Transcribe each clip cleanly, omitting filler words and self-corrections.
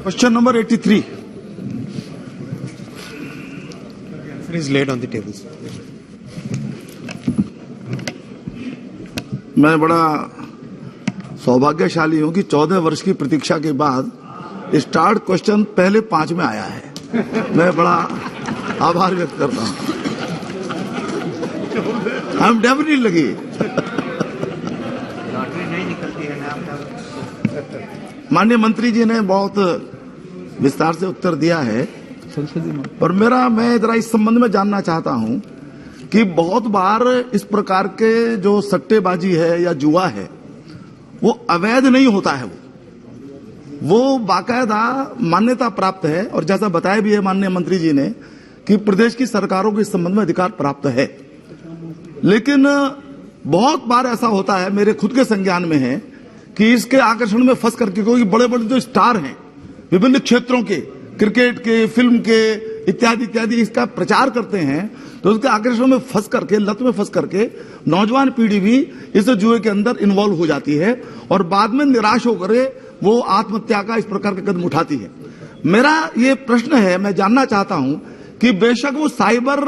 Question number 83. Is laid on the tables. मैं बड़ा सौभाग्यशाली हूं कि 14 वर्ष की प्रतीक्षा के बाद स्टार्ट क्वेश्चन पहले 5 में आया है। मैं बड़ा आभार व्यक्त करता हूं। हम डेफिनेटली लगी। लॉटरी नहीं निकलती है ना। माननीय मंत्री जी ने बहुत विस्तार से उत्तर दिया है, पर मैं जरा इस संबंध में जानना चाहता हूं कि बहुत बार इस प्रकार के जो सट्टेबाजी है या जुआ है वो अवैध नहीं होता है, वो बाकायदा मान्यता प्राप्त है। और जैसा बताया भी है माननीय मंत्री जी ने कि प्रदेश की सरकारों को इस संबंध में अधिकार प्राप्त है, लेकिन बहुत बार ऐसा होता है, मेरे खुद के संज्ञान में है, कि इसके आकर्षण में फंस करके कोई बड़े बड़े जो स्टार हैं विभिन्न क्षेत्रों के, क्रिकेट के, फिल्म के इत्यादि इत्यादि, इसका प्रचार करते हैं, तो उसके आकर्षण में फंस करके, लत में फंस करके नौजवान पीढ़ी भी इस जुए के अंदर इन्वॉल्व हो जाती है और बाद में निराश होकर वो आत्महत्या का इस प्रकार का कदम उठाती है। मेरा ये प्रश्न है, मैं जानना चाहता हूं कि बेशक वो साइबर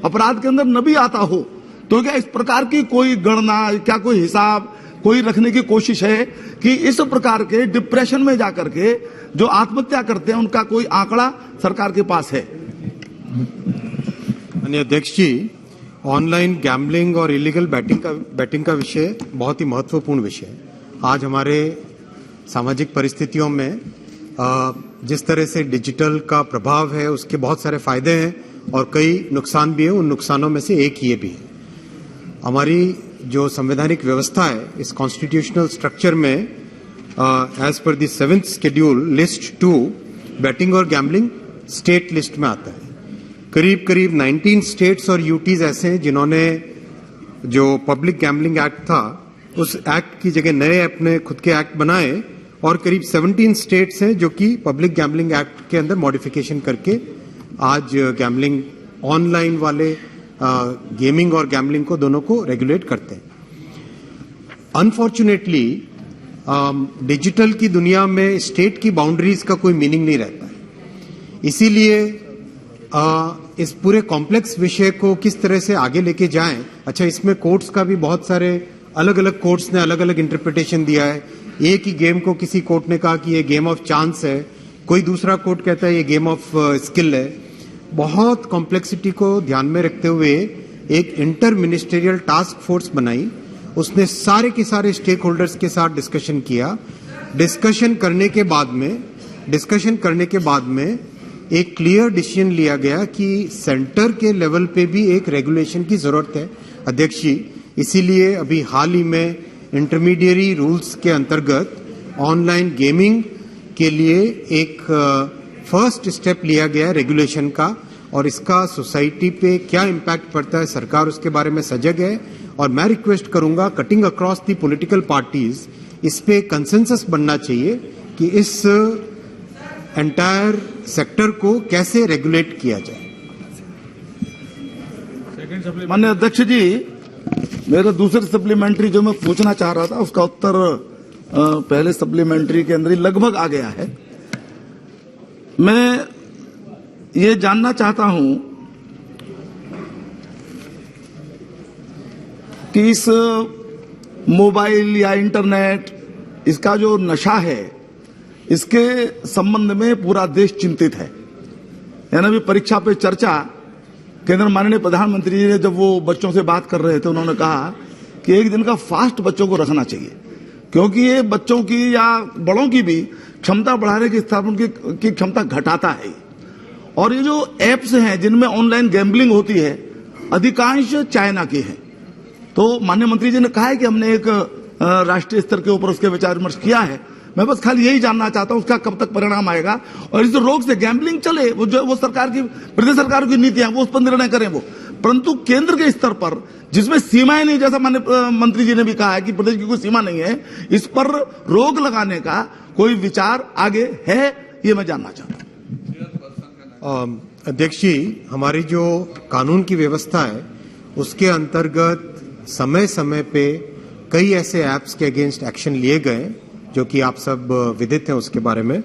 अपराध के अंदर न भी आता हो, तो क्या इस प्रकार की कोई गणना, क्या कोई हिसाब कोई रखने की कोशिश है कि इस प्रकार के डिप्रेशन में जाकर के जो आत्महत्या करते हैं उनका कोई आंकड़ा सरकार के पास है? माननीय अध्यक्ष जी, ऑनलाइन गैम्बलिंग और इलीगल बैटिंग का विषय बहुत ही महत्वपूर्ण विषय है। आज हमारे सामाजिक परिस्थितियों में जिस तरह से डिजिटल का प्रभाव है, उसके बहुत सारे फायदे हैं और कई नुकसान भी हैं। उन नुकसानों में से एक ये भी है। हमारी जो संवैधानिक व्यवस्था है, इस कॉन्स्टिट्यूशनल स्ट्रक्चर में as per the 7th schedule list 2 betting और गैम्बलिंग स्टेट लिस्ट में आता है। करीब करीब 19 स्टेट्स और यूटीज ऐसे हैं जिन्होंने जो पब्लिक गैम्बलिंग एक्ट था उस एक्ट की जगह नए अपने खुद के एक्ट बनाए, और करीब 17 स्टेट्स हैं जो कि पब्लिक गैम्बलिंग एक्ट के अंदर मॉडिफिकेशन करके आज गैम्बलिंग ऑनलाइन वाले गेमिंग और गैम्बलिंग को दोनों को रेगुलेट करते हैं। अनफॉर्चुनेटली डिजिटल की दुनिया में स्टेट की बाउंड्रीज का कोई मीनिंग नहीं रहता है। इसीलिए इस पूरे कॉम्प्लेक्स विषय को किस तरह से आगे लेके जाएं। अच्छा, इसमें कोर्ट्स का भी बहुत सारे अलग अलग कोर्ट्स ने अलग अलग इंटरप्रिटेशन दिया है। एक ही गेम को किसी कोर्ट ने कहा कि ये गेम ऑफ चांस है, कोई दूसरा कोर्ट कहता है ये गेम ऑफ स्किल है। बहुत कॉम्प्लेक्सिटी को ध्यान में रखते हुए एक इंटर मिनिस्टेरियल टास्क फोर्स बनाई। उसने सारे के सारे स्टेक होल्डर्स के साथ डिस्कशन किया। डिस्कशन करने के बाद में एक क्लियर डिसीजन लिया गया कि सेंटर के लेवल पे भी एक रेगुलेशन की जरूरत है अध्यक्ष जी। इसीलिए अभी हाल ही में इंटरमीडिएरी रूल्स के अंतर्गत ऑनलाइन गेमिंग के लिए एक फर्स्ट स्टेप लिया गया रेगुलेशन का, और इसका सोसाइटी पे क्या इम्पैक्ट पड़ता है सरकार उसके बारे में सजग है। और मैं रिक्वेस्ट करूंगा cutting across the political parties, इस पे कंसेंसस बनना चाहिए कि इस एंटायर सेक्टर को कैसे रेगुलेट किया जाए। माननीय अध्यक्ष जी, मेरा दूसरे सप्लीमेंट्री जो मैं पूछना चाह रहा था उसका उत्तर पहले सप्लीमेंट्री के अंदर ही लगभग आ गया है। मैं ये जानना चाहता हूं कि इस मोबाइल या इंटरनेट, इसका जो नशा है, इसके संबंध में पूरा देश चिंतित है। यानी अभी परीक्षा पे चर्चा केंद्र माननीय प्रधानमंत्री जी ने जब वो बच्चों से बात कर रहे थे, उन्होंने कहा कि एक दिन का फास्ट बच्चों को रखना चाहिए, क्योंकि ये बच्चों की या बड़ों की भी क्षमता बढ़ाने की स्थापना की क्षमता घटाता है। और ये जो एप्स हैं जिनमें ऑनलाइन गैम्बलिंग होती है, अधिकांश चाइना की है। तो माननीय मंत्री जी ने कहा है कि हमने एक राष्ट्रीय स्तर के ऊपर उसके विचार विमर्श किया है। मैं बस खाली यही जानना चाहता हूं उसका कब तक परिणाम आएगा, और इस रोग से गैम्बलिंग चले, वो जो वो सरकार की, प्रदेश सरकार की नीतियां वो उस पर निर्णय करें वो, परंतु केंद्र के स्तर पर जिसमें सीमाएं नहीं, जैसा माननीय मंत्री जी ने भी कहा है कि प्रदेश की कोई सीमा नहीं है, इस पर रोक लगाने का कोई विचार आगे है, ये मैं जानना चाहता हूं। अध्यक्ष जी, हमारी जो कानून की व्यवस्था है उसके अंतर्गत समय समय पे कई ऐसे ऐप्स के अगेंस्ट एक्शन लिए गए जो कि आप सब विदित हैं उसके बारे में।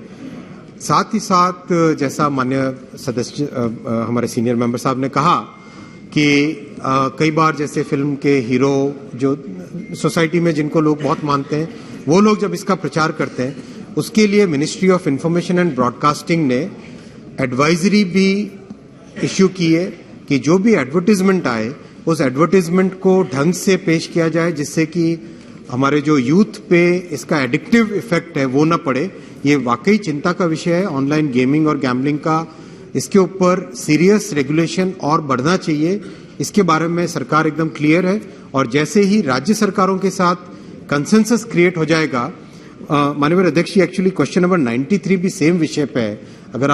साथ ही साथ जैसा माननीय सदस्य हमारे सीनियर मेंबर साहब ने कहा कि कई बार जैसे फिल्म के हीरो जो सोसाइटी में जिनको लोग बहुत मानते हैं, वो लोग जब इसका प्रचार करते हैं, उसके लिए ministry of information and broadcasting ने एडवाइजरी भी इश्यू की है कि जो भी एडवर्टीजमेंट आए उस एडवर्टीजमेंट को ढंग से पेश किया जाए, जिससे कि हमारे जो यूथ पे इसका एडिक्टिव इफेक्ट है वो ना पड़े। ये वाकई चिंता का विषय है ऑनलाइन गेमिंग और गैम्बलिंग का। इसके ऊपर सीरियस रेगुलेशन और बढ़ना चाहिए, इसके बारे में सरकार एकदम क्लियर है। और जैसे ही राज्य सरकारों के साथ कंसेंसस क्रिएट हो जाएगा, माननीय अध्यक्ष जी, एक्चुअली क्वेश्चन नंबर 93 भी सेम विषय पे है। अगर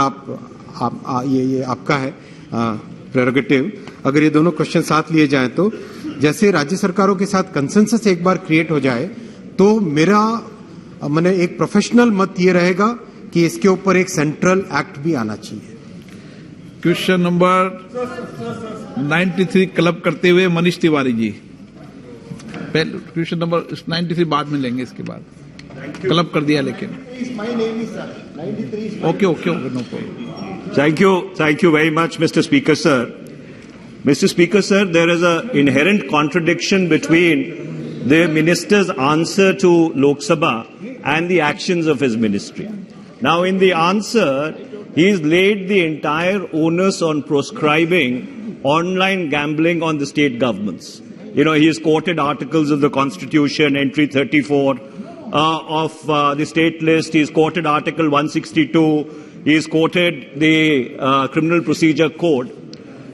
ये आपका है प्रेरोगेटिव, अगर ये दोनों क्वेश्चन साथ लिए जाएं तो जैसे राज्य सरकारों के साथ कंसेंसस एक बार क्रिएट हो जाए तो मेरा मैंने एक प्रोफेशनल मत ये रहेगा कि इसके ऊपर एक सेंट्रल एक्ट भी आना चाहिए। क्वेश्चन नंबर 93 क्लब करते हुए मनीष तिवारी जी। पहले क्वेश्चन नंबर 93 बाद में लेंगे, इसके बाद क्लब कर दिया लेकिन okay no problem. Thank you very much, Mr. Speaker, sir. Mr. Speaker, sir, there is an inherent contradiction between the minister's answer to Lok Sabha and the actions of his ministry. Now, in the answer, he's laid the entire onus on proscribing online gambling on the state governments. You know, he has quoted articles of the Constitution, entry 34 of the state list. He's quoted Article 162. He's quoted the Criminal Procedure Code.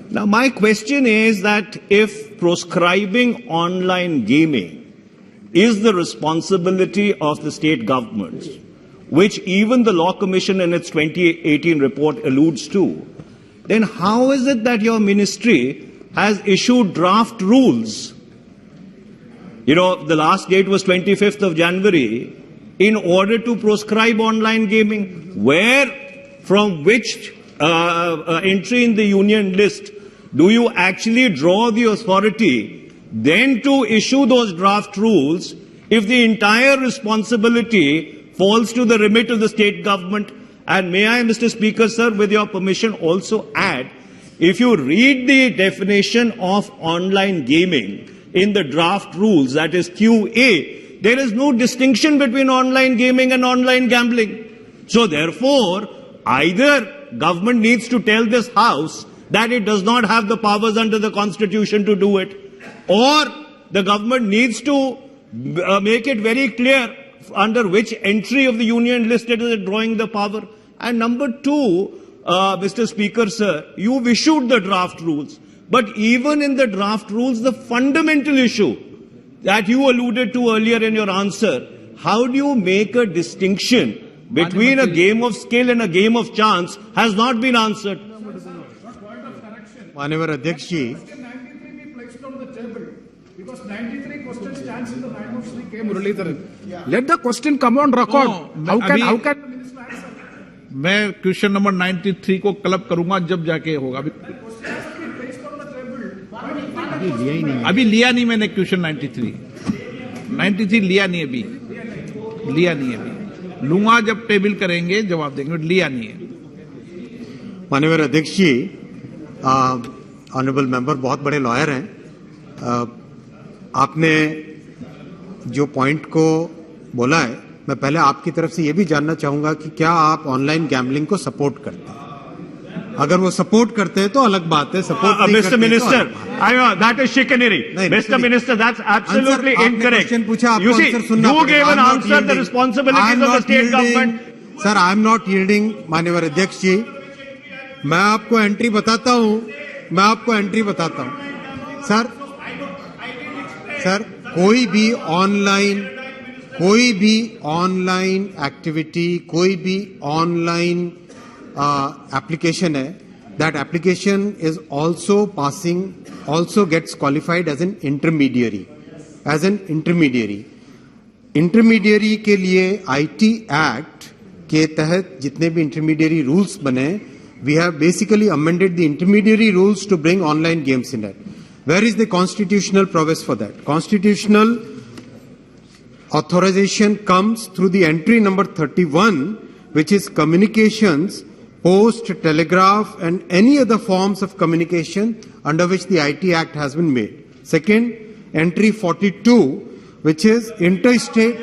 Now, my question is that if proscribing online gaming is the responsibility of the state governments, which even the Law Commission in its 2018 report alludes to, then how is it that your ministry has issued draft rules? You know, the last date was 25th of January in order to proscribe online gaming. Where, from which entry in the union list do you actually draw the authority then to issue those draft rules if the entire responsibility falls to the remit of the state government? And may I, Mr. Speaker, sir, with your permission, also add, if you read the definition of online gaming in the draft rules, that is QA, there is no distinction between online gaming and online gambling. So therefore, either government needs to tell this House that it does not have the powers under the Constitution to do it, or the government needs to make it very clear under which entry of the union list it is drawing the power. And number two, Mr. Speaker, sir, you've issued the draft rules, but even in the draft rules, the fundamental issue that you alluded to earlier in your answer, how do you make a distinction between a game of skill and a game of chance has not been answered. माननीय अध्यक्ष जी, because 93 question stands in the mind of Shri K. Muralidharan. Let the question come on record. No, how can the minister answer? मैं question number 93 को club करूंगा जब जाके होगा। अभी लिया नहीं मैंने क्वेश्चन 93 लिया नहीं, अभी लिया नहीं, अभी लूंगा जब टेबल करेंगे जवाब देंगे, लिया नहीं है। माननीय अध्यक्ष जी, ऑनरेबल मेंबर बहुत बड़े लॉयर हैं, आपने जो पॉइंट को बोला है, मैं पहले आपकी तरफ से यह भी जानना चाहूंगा कि क्या आप ऑनलाइन गैम्बलिंग को सपोर्ट करते हैं? अगर वो सपोर्ट करते हैं तो अलग बात है, सपोर्ट नहीं Mr. Minister, that is chicanery. Mr. Minister, that's absolutely incorrect. You see, you gave an answer, the responsibilities of the state government. Sir, I am not yielding. माननीय अध्यक्ष जी, मैं आपको एंट्री बताता हूं, सर कोई भी ऑनलाइन एक्टिविटी, कोई भी ऑनलाइन application है, that application is also gets qualified as an intermediary. Intermediary के लिए IT Act के तहत जितने भी intermediary rules बने, we have basically amended the intermediary rules to bring online games in it. Where is the constitutional prowess for that? Constitutional authorization comes through the entry number 31, which is communications, post, telegraph, and any other forms of communication under which the IT Act has been made. Second, entry 42, which is interstate.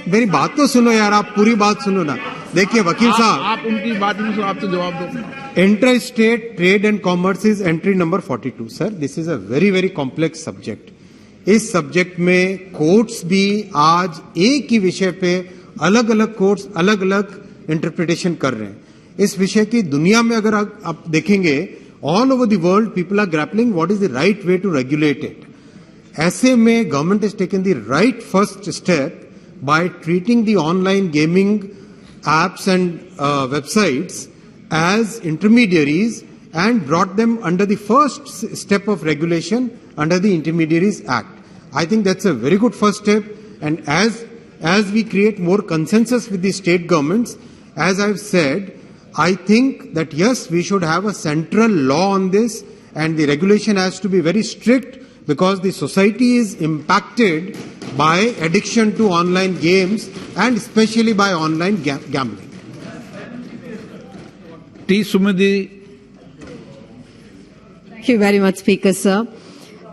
मेरी बात तो सुनो यार, आप पूरी बात सुनो ना. देखिए वकील साहब, आप उनकी बात नहीं सुनो, आप तो जवाब दो. Interstate trade and commerce is entry number 42. Sir, this is a very, very complex subject. इस सब्जेक्ट में कोर्ट्स भी आज एक ही विषय पे अलग अलग कोर्ट्स अलग अलग इंटरप्रिटेशन कर रहे हैं. इस विषय की दुनिया में अगर आप देखेंगे, all over the world people are grappling what is the right way to regulate it. ऐसे में government has taken the right first step by treating the online gaming apps and websites as intermediaries and brought them under the first step of regulation under the Intermediaries Act. I think that's a very good first step, and as we create more consensus with the state governments, as I've said, I think that yes, we should have a central law on this, and the regulation has to be very strict because the society is impacted by addiction to online games and especially by online gambling. T. Sumidhi. Thank you very much, Speaker, sir.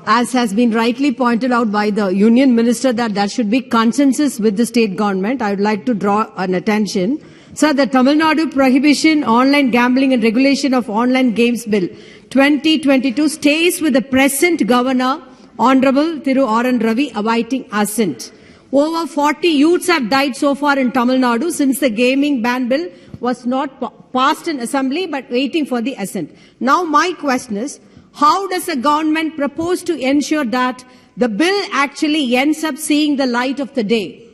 As has been rightly pointed out by the Union Minister that there should be consensus with the state government, I would like to draw an attention. Sir, the Tamil Nadu Prohibition, Online Gambling and Regulation of Online Games Bill 2022 stays with the present Governor, Honorable Thiru R.N. Ravi, awaiting assent. Over 40 youths have died so far in Tamil Nadu since the gaming ban bill was not passed in assembly but waiting for the assent. Now my question is, how does the government propose to ensure that the bill actually ends up seeing the light of the day?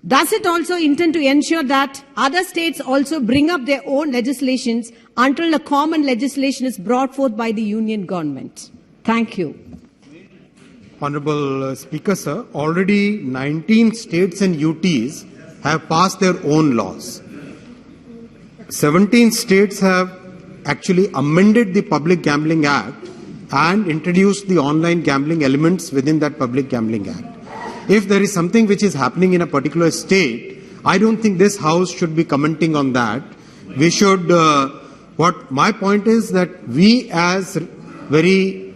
Does it also intend to ensure that other states also bring up their own legislations until a common legislation is brought forth by the union government? Thank you. Honorable Speaker, sir, already 19 states and UTs have passed their own laws. 17 states have actually amended the Public Gambling Act and introduced the online gambling elements within that Public Gambling Act. If there is something which is happening in a particular state, I don't think this House should be commenting on that. We should, what my point is that we as very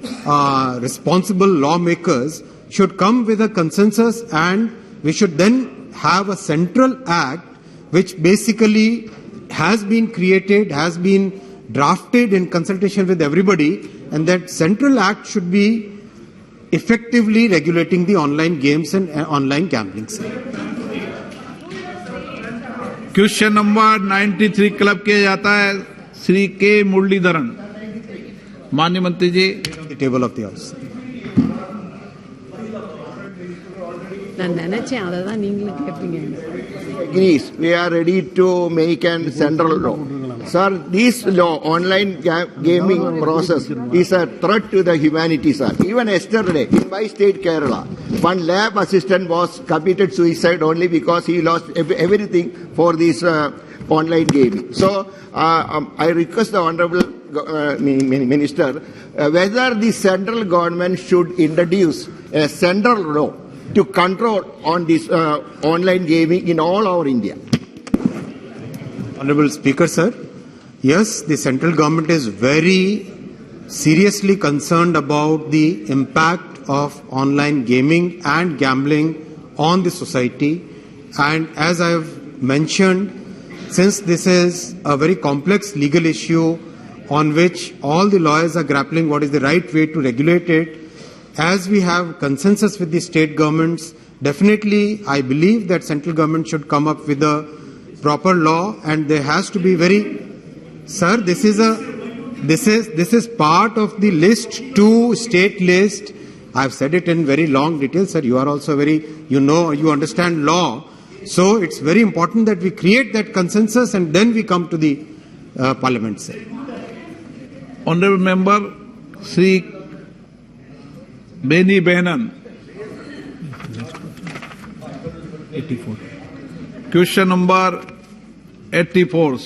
responsible lawmakers should come with a consensus, and we should then have a central act which basically has been created, has been drafted in consultation with everybody, and that central act should be effectively regulating the online games and online gambling. Question number 93 club किया जाता है श्री के मुरलीधरन. माननीय मंत्री जी. The table of the House. Agrees. We are ready to make a central law. Sir, this law, online gaming process, is a threat to the humanity, sir. Even yesterday, in my state, Kerala, one lab assistant was committed suicide only because he lost everything for this online gaming. So, I request the Honorable Minister whether the central government should introduce a central law to control on this online gaming in all over India. Honorable Speaker, sir, yes, the central government is very seriously concerned about the impact of online gaming and gambling on the society. And as I have mentioned, since this is a very complex legal issue on which all the lawyers are grappling what is the right way to regulate it, as we have consensus with the state governments, definitely I believe that central government should come up with a proper law, and there has to be very, sir, this is part of the list 2 state list. I've said it in very long detail, sir. You are also very, you understand law. So it's very important that we create that consensus and then we come to the parliament, sir. Honorable Member Sri Beni Behanan. 84. Question number 84.